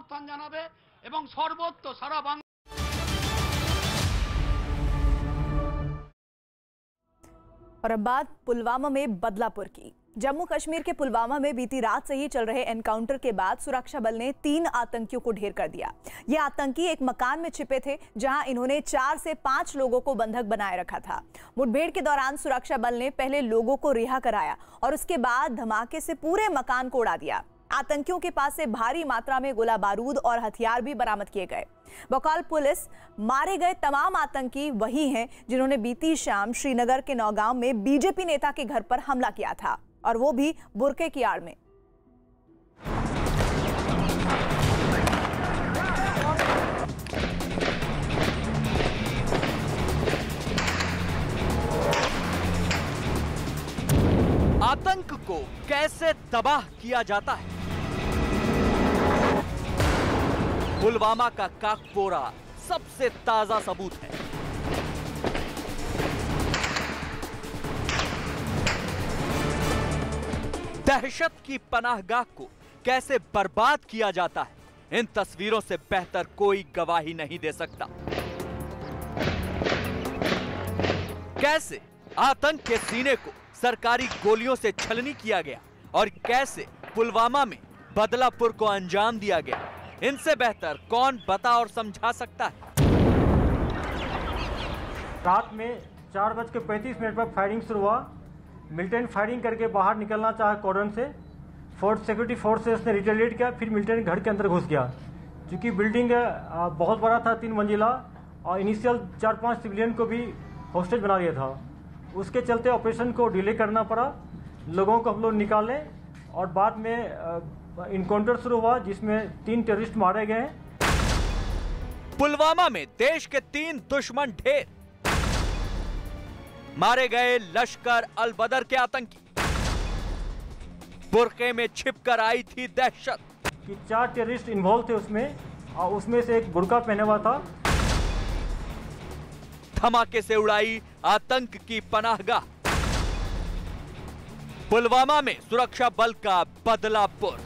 সমর্থন জানাবে এবং সর্বত্র সারা বাংলা। और अब बात पुलवामा में बदलापुर की। जम्मू कश्मीर के पुलवामा में बीती रात से ही चल रहे एनकाउंटर के बाद सुरक्षा बल ने 3 आतंकियों को ढेर कर दिया। ये आतंकी एक मकान में छिपे थे, जहां इन्होंने 4 से 5 लोगों को बंधक बनाए रखा था। मुठभेड़ के दौरान सुरक्षा बल ने पहले लोगों को रिहा कराया और उसके बाद धमाके से पूरे मकान को उड़ा दिया। आतंकियों के पास से भारी मात्रा में गोला बारूद और हथियार भी बरामद किए गए। बकौल पुलिस, मारे गए तमाम आतंकी वही हैं जिन्होंने बीती शाम श्रीनगर के नौगांव में बीजेपी नेता के घर पर हमला किया था, और वो भी बुरके की आड़ में। आतंक को कैसे तबाह किया जाता है, पुलवामा का काकपोरा सबसे ताजा सबूत है। दहशत की पनाहगाह को कैसे बर्बाद किया जाता है, इन तस्वीरों से बेहतर कोई गवाही नहीं दे सकता। कैसे आतंक के सीने को सरकारी गोलियों से छलनी किया गया और कैसे पुलवामा में बदलापुर को अंजाम दिया गया, इनसे बेहतर कौन बता और समझा सकता है। रात में 4:35 पर फायरिंग शुरू हुआ। मिलिटेंट फायरिंग करके बाहर निकलना चाहा कॉर्डन से, फोर्स सिक्योरिटी फोर्सेस ने रिटेलिएट किया, फिर मिलिटेंट घर के अंदर घुस गया। क्योंकि बिल्डिंग बहुत बड़ा था, 3 मंजिला, और इनिशियल 4-5 सिविलियन को भी हॉस्टेज बना लिया था। उसके चलते ऑपरेशन को डिले करना पड़ा, लोगों को हम लोग निकाले और बाद में इनकाउंटर शुरू हुआ जिसमें 3 टेररिस्ट मारे गए। पुलवामा में देश के 3 दुश्मन ढेर, मारे गए लश्कर अल बदर के आतंकी। बुरके में छिपकर आई थी दहशत कि 4 टेररिस्ट इन्वॉल्व थे उसमें, और उसमें से एक बुर्का पहने हुआ था। धमाके से उड़ाई आतंक की पनाहगाह, पुलवामा में सुरक्षा बल का बदलापुर।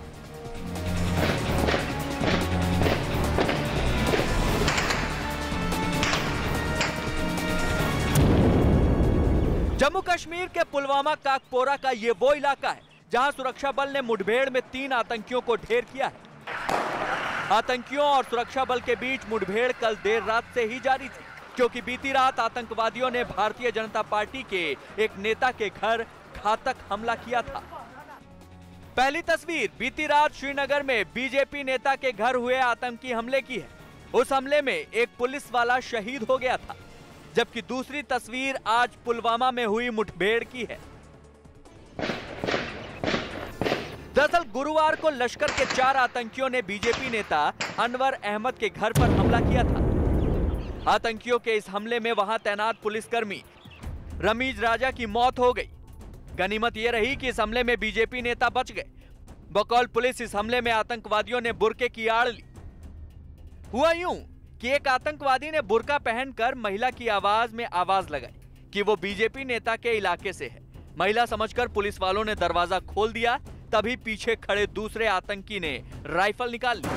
जम्मू कश्मीर के पुलवामा काकपोरा का ये वो इलाका है जहां सुरक्षा बल ने मुठभेड़ में 3 आतंकियों को ढेर किया है। आतंकियों और सुरक्षा बल के बीच मुठभेड़ कल देर रात से ही जारी थी, क्योंकि बीती रात आतंकवादियों ने भारतीय जनता पार्टी के एक नेता के घर घातक हमला किया था। पहली तस्वीर बीती रात श्रीनगर में बीजेपी नेता के घर हुए आतंकी हमले की है। उस हमले में एक पुलिस वाला शहीद हो गया था, जबकि दूसरी तस्वीर आज पुलवामा में हुई मुठभेड़ की है। दरअसल गुरुवार को लश्कर के 4 आतंकियों ने बीजेपी नेता अनवर अहमद के घर पर हमला किया था। आतंकियों के इस हमले में वहां तैनात पुलिसकर्मी रमीज राजा की मौत हो गई। गनीमत यह रही कि इस हमले में बीजेपी नेता बच गए। बकौल पुलिस, इस हमले में आतंकवादियों ने बुरके की आड़ ली। हुआ यूं कि एक आतंकवादी ने बुर्का पहनकर महिला की आवाज में आवाज लगाई कि वो बीजेपी नेता के इलाके से है। महिला समझकर पुलिस वालों ने दरवाजा खोल दिया, तभी पीछे खड़े दूसरे आतंकी ने राइफल निकाल ली।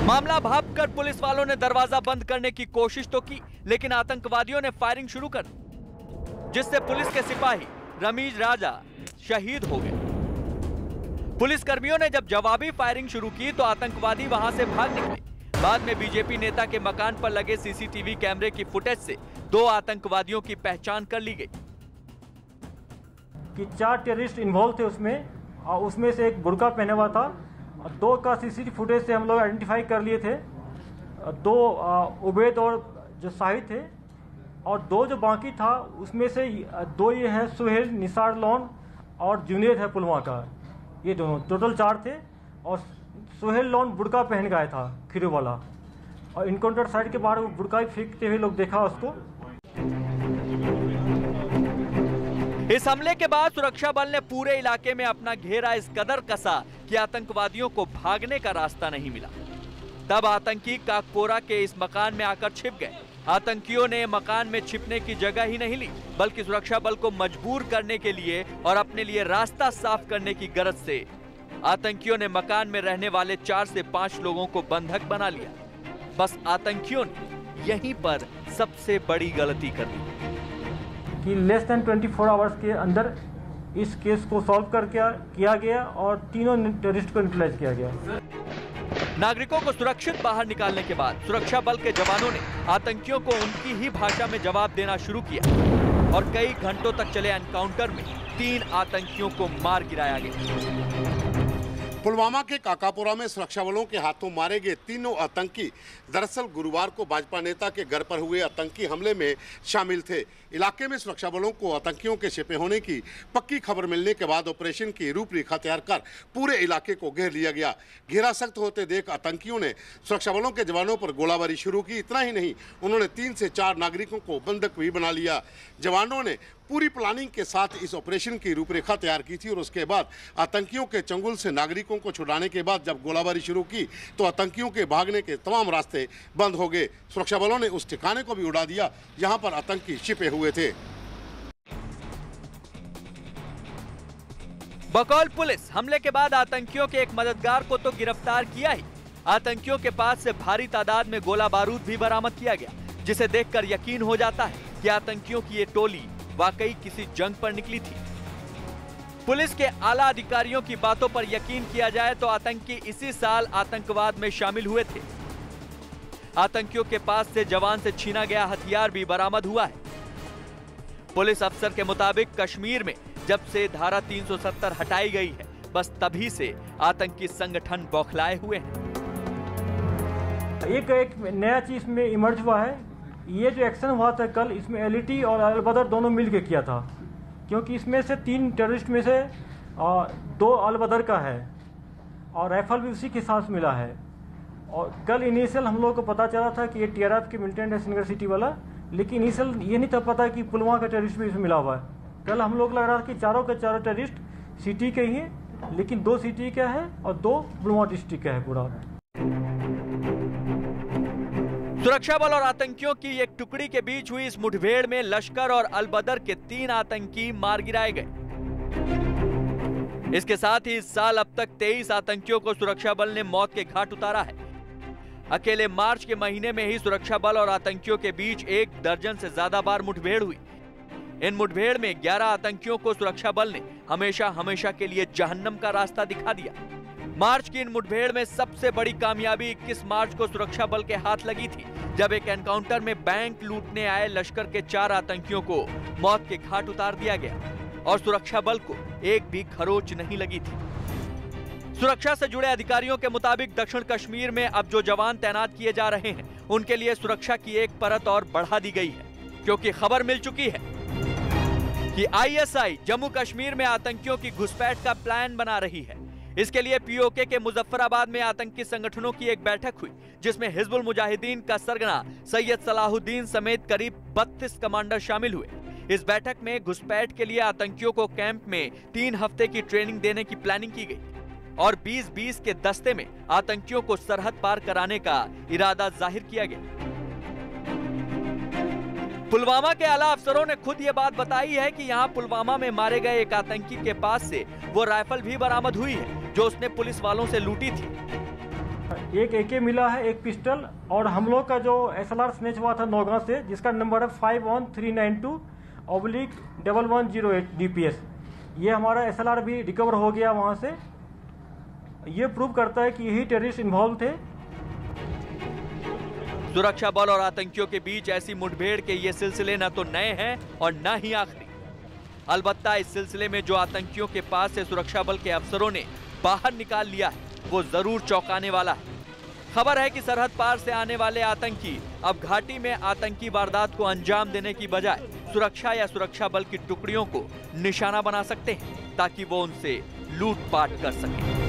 मामला भांपकर पुलिस वालों ने दरवाजा बंद करने की कोशिश तो की, लेकिन आतंकवादियों ने फायरिंग शुरू कर दी, जिससे पुलिस के सिपाही रमीज राजा शहीद हो गए। पुलिसकर्मियों ने जब जवाबी फायरिंग शुरू की तो आतंकवादी वहां से भाग निकले। बाद में बीजेपी नेता के मकान पर लगे सीसीटीवी कैमरे की फुटेज से 2 आतंकवादियों की पहचान कर ली गई। कि 4 टेररिस्ट इन्वॉल्व थे उसमें, और उसमें से एक बुर्का पहने हुआ था। 2 का सीसीटीवी फुटेज से हम लोग आइडेंटिफाई कर लिए थे। 2 उबैद और जो शाहिद थे, और 2 जो बाकी था उसमें से 2 ये है सुहेल निसार लोन और जुनेद है पुलवामा का। ये दोनों टोटल 4 थे, और सुहेल लोन बुर्का पहन गया था खिरू वाला, और इनकाउंटर साइड के बाहर बुर्का फेंकते हुए लोग देखा उसको। इस हमले के बाद सुरक्षा बल ने पूरे इलाके में अपना घेरा इस कदर कसा कि आतंकवादियों को भागने का रास्ता नहीं मिला। तब आतंकी काकपोरा के इस मकान में आकर छिप गए। आतंकियों ने मकान में छिपने की जगह ही नहीं ली, बल्कि सुरक्षा बल को मजबूर करने के लिए और अपने लिए रास्ता साफ करने की गरज से आतंकियों ने मकान में रहने वाले 4 से 5 लोगों को बंधक बना लिया। बस आतंकियों ने यहीं पर सबसे बड़ी गलती कर दी कि लेस देन 24 आवर्स के अंदर इस केस को सॉल्व किया गया और तीनों टेररिस्ट को न्यूट्रलाइज किया गया। नागरिकों को सुरक्षित बाहर निकालने के बाद सुरक्षा बल के जवानों ने आतंकियों को उनकी ही भाषा में जवाब देना शुरू किया और कई घंटों तक चले एनकाउंटर में 3 आतंकियों को मार गिराया गया। पुलवामा के काकापुरा में सुरक्षा बलों के हाथों मारे गए तीनों आतंकी दरअसल गुरुवार को भाजपा नेता के घर पर हुए आतंकी हमले में शामिल थे। इलाके में सुरक्षा बलों को आतंकियों के छिपे होने की पक्की खबर मिलने के बाद ऑपरेशन की रूपरेखा तैयार कर पूरे इलाके को घेर लिया गया। घेरा सख्त होते देख आतंकियों ने सुरक्षा बलों के जवानों पर गोलाबारी शुरू की। इतना ही नहीं, उन्होंने 3 से 4 नागरिकों को बंधक भी बना लिया। जवानों ने पूरी प्लानिंग के साथ इस ऑपरेशन की रूपरेखा तैयार की थी और उसके बाद आतंकियों के चंगुल से नागरिकों को छुड़ाने के बाद जब गोलाबारी शुरू की तो आतंकियों के भागने के तमाम रास्ते बंद हो गए। सुरक्षा बलों ने उस ठिकाने को भी उड़ा दिया जहां पर आतंकी छिपे हुए थे। बकौल पुलिस, हमले के बाद आतंकियों के एक मददगार को तो गिरफ्तार किया ही, आतंकियों के पास से भारी तादाद में गोला बारूद भी बरामद किया गया, जिसे देखकर यकीन हो जाता है कि आतंकियों की ये टोली वाकई किसी जंग पर निकली थी। पुलिस के आला अधिकारियों की बातों पर यकीन किया जाए तो आतंकी इसी साल आतंकवाद में शामिल हुए थे। आतंकियों के पास से जवान से छीना गया हथियार भी बरामद हुआ है। पुलिस अफसर के मुताबिक कश्मीर में जब से धारा 370 हटाई गई है, बस तभी से आतंकी संगठन बौखलाए हुए हैं। एक नया चीज में इमर्ज हुआ है। ये जो एक्शन हुआ था कल, इसमें एलईटी और अलबदर दोनों मिलकर किया था, क्योंकि इसमें से 3 टेररिस्ट में से 2 अलबदर का है और राइफल भी उसी के साथ मिला है। और कल इनिशियल हम लोगों को पता चला था कि ये टीआरएफ के मिलिटेंट है श्रीनगर सिटी वाला, लेकिन इनिशियल ये नहीं था पता कि पुलवामा का टेररिस्ट भी इसमें मिला हुआ है। कल हम लोग लग रहा था कि चारों के चारों टेररिस्ट सिटी के ही हैं, लेकिन 2 सिटी का है और 2 पुलवामा डिस्ट्रिक्ट का है पूरा। सुरक्षा बल और आतंकियों की एक टुकड़ी के बीच हुई इस मुठभेड़ में लश्कर और अलबदर के 3 आतंकी मार गिराए गए। इसके साथ ही इस साल अब तक 23 आतंकियों को सुरक्षा बल ने मौत के घाट उतारा है। अकेले मार्च के महीने में ही सुरक्षा बल और आतंकियों के बीच 1 दर्जन से ज्यादा बार मुठभेड़ हुई। इन मुठभेड़ में 11 आतंकियों को सुरक्षा बल ने हमेशा के लिए जहन्नम का रास्ता दिखा दिया। मार्च की इन मुठभेड़ में सबसे बड़ी कामयाबी 21 मार्च को सुरक्षा बल के हाथ लगी थी, जब एक एनकाउंटर में बैंक लूटने आए लश्कर के 4 आतंकियों को मौत के घाट उतार दिया गया और सुरक्षा बल को एक भी खरोच नहीं लगी थी। सुरक्षा से जुड़े अधिकारियों के मुताबिक दक्षिण कश्मीर में अब जो जवान तैनात किए जा रहे हैं, उनके लिए सुरक्षा की एक परत और बढ़ा दी गई है, क्योंकि खबर मिल चुकी है कि आईएसआई जम्मू कश्मीर में आतंकियों की घुसपैठ का प्लान बना रही है। इसके लिए पीओके के मुजफ्फराबाद में आतंकी संगठनों की एक बैठक हुई, जिसमें हिजबुल मुजाहिदीन का सरगना सैयद सलाहुद्दीन समेत करीब 32 कमांडर शामिल हुए। इस बैठक में घुसपैठ के लिए आतंकियों को कैंप में 3 हफ्ते की ट्रेनिंग देने की प्लानिंग की गई और 20-20 के दस्ते में आतंकियों को सरहद पार कराने का इरादा जाहिर किया गया। पुलवामा के आला अफसरों ने खुद ये बात बताई है कि यहाँ पुलवामा में मारे गए एक आतंकी के पास से वो राइफल भी बरामद हुई है जो उसने पुलिस वालों से लूटी थी। एक एके मिला है, एक पिस्टल, और हम लोग का जो SLR स्नेच हुआ था नौगांव से, जिसका नंबर है 51392/1108 DPS। ये हमारा SLR भी रिकवर हो गया वहां से। ये प्रूव करता है कि यही टेररिस्ट इन्वॉल्व थे। सुरक्षा बल और आतंकियों के बीच ऐसी मुठभेड़ के ये सिलसिले न तो नए हैं और न ही आखिरी। अलबत्ता इस सिलसिले में जो आतंकियों के पास से सुरक्षा बल के अफसरों ने बाहर निकाल लिया है, वो जरूर चौंकाने वाला है। खबर है कि सरहद पार से आने वाले आतंकी अब घाटी में आतंकी वारदात को अंजाम देने की बजाय सुरक्षा या सुरक्षा बल की टुकड़ियों को निशाना बना सकते हैं, ताकि वो उनसे लूटपाट कर सकें।